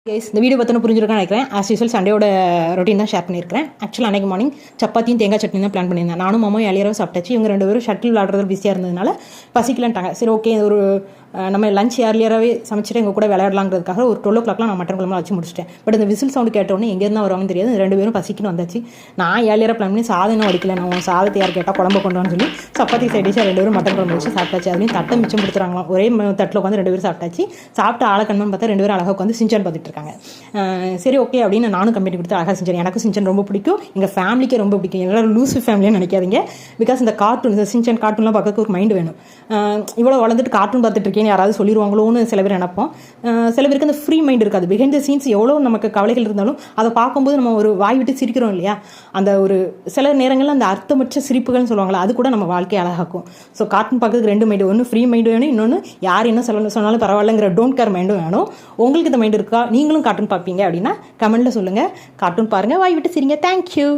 Guys இந்த video பார்த்தோன்னு புரிஞ்சிருக்கான்னு நினைக்கிறேன். ஆஸ் யூஸ்வல் சண்டேயோட ரொட்டீன் தான் ஷேர் பண்ணியிருக்கிறேன். ஆக்சுவலாக அன்றைக்கி மார்னிங் சப்பாத்தியும் தேங்காய் சட்னி தான் பிளான் பண்ணியிருந்தேன். நானும் மாமாவும் ஏழியரவும் சாப்பிட்டாச்சு. இவங்க 2 பேரும் ஷட்டில் விளாடுறது பிஸியாக இருந்ததுனால பசிக்கலன்ட்டாங்க. சரி ஓகே ஒரு நம்ம லஞ்ச் ஏர்லியராகவே சமைச்சிட்டு எங்கள் கூட விளையாடலாங்கிறதுக்காக ஒரு 12 o'clockலாம் நான் மட்டன் குழம்புலாம் வச்சு முடிச்சிட்டேன். பட் இந்த விசில் சவுண்டு கேட்டோன்னே எங்கேருந்து வருவாங்கன்னு தெரியாது. 2 பேரும் பசிக்குன்னு வந்தாச்சு. நான் ஏர்லியராக பிளான் பண்ணி சாதம் வடிக்கல. நான் சாதத்தை யார் கேட்டால் குழம்பு கொண்டு வந்து சொல்லி சப்பாத்தி சைடிஷாக 2 பேரும் மட்டன் குழம்பு வச்சு சாப்பிட்டாச்சு. அதுலேயும் தட்டை மிச்சம் கொடுத்துறாங்களாம். ஒரே தட்டில் உட்காந்து 2 பேரும் சாப்பிட்டாச்சு. சாப்பிட்டு ஆளக்கண்மன் பார்த்தா 2 பேரும் அழகாக உட்காந்து சின்சான் பார்த்துட்டு இருக்காங்க. சரி ஓகே அப்படின்னு நானும் கம்பெனி கொடுத்து அழகாக சின்சான். எனக்கும் சின்சான் ரொம்ப பிடிக்கும். எங்கள் ஃபேமிலிக்கே ரொம்ப பிடிக்கும். எல்லாரும் லூசு ஃபேமிலின்னு நினைக்காதீங்க. பிகாஸ் இந்த கார்ட்டூன் இந்த சின்சான் கார்ட்டூன்லாம் பார்க்கறதுக்கு ஒரு மைண்டு வேணும். இவ்வளோ வளர்ந்துட்டு கார்ட்டூன் பார்த்துட்டு இருக்கேன்னு யாராவது சொல்லிடுவாங்களோன்னு சில பேர் நினைப்போம். சில பேருக்கு அந்த ஃப்ரீ மைண்ட் இருக்காது. பிஹைண்ட் த சீன்ஸ் எவ்வளோ நமக்கு கவலைகள் இருந்தாலும் அதை பார்க்கும்போது நம்ம ஒரு வாய் விட்டு சிரிக்கிறோம் இல்லையா? அந்த ஒரு சில நேரங்களில் அந்த அர்த்தமற்ற சிரிப்புகள்னு சொல்லுவாங்களா, அது கூட நம்ம வாழ்க்கையை அழகாக்கும். ஸோ கார்ட்டூன் பார்க்கறதுக்கு 2 மைண்டு, ஒன்று ஃப்ரீ மைண்டு வேணும், இன்னொன்று யார் என்ன சொன்னாலும் பரவாயில்லைங்கிற டோன்ட் கேர் மைண்டும் வேணும். உங்களுக்கு இந்த மைண்டு இருக்கா? நீங்களும் கார்ட்டூன் பார்ப்பீங்க அப்படின்னா கமெண்ட்டில் சொல்லுங்கள். கார்ட்டூன் பாருங்கள், வாய் விட்டு சிரிங்க. தேங்க்யூ.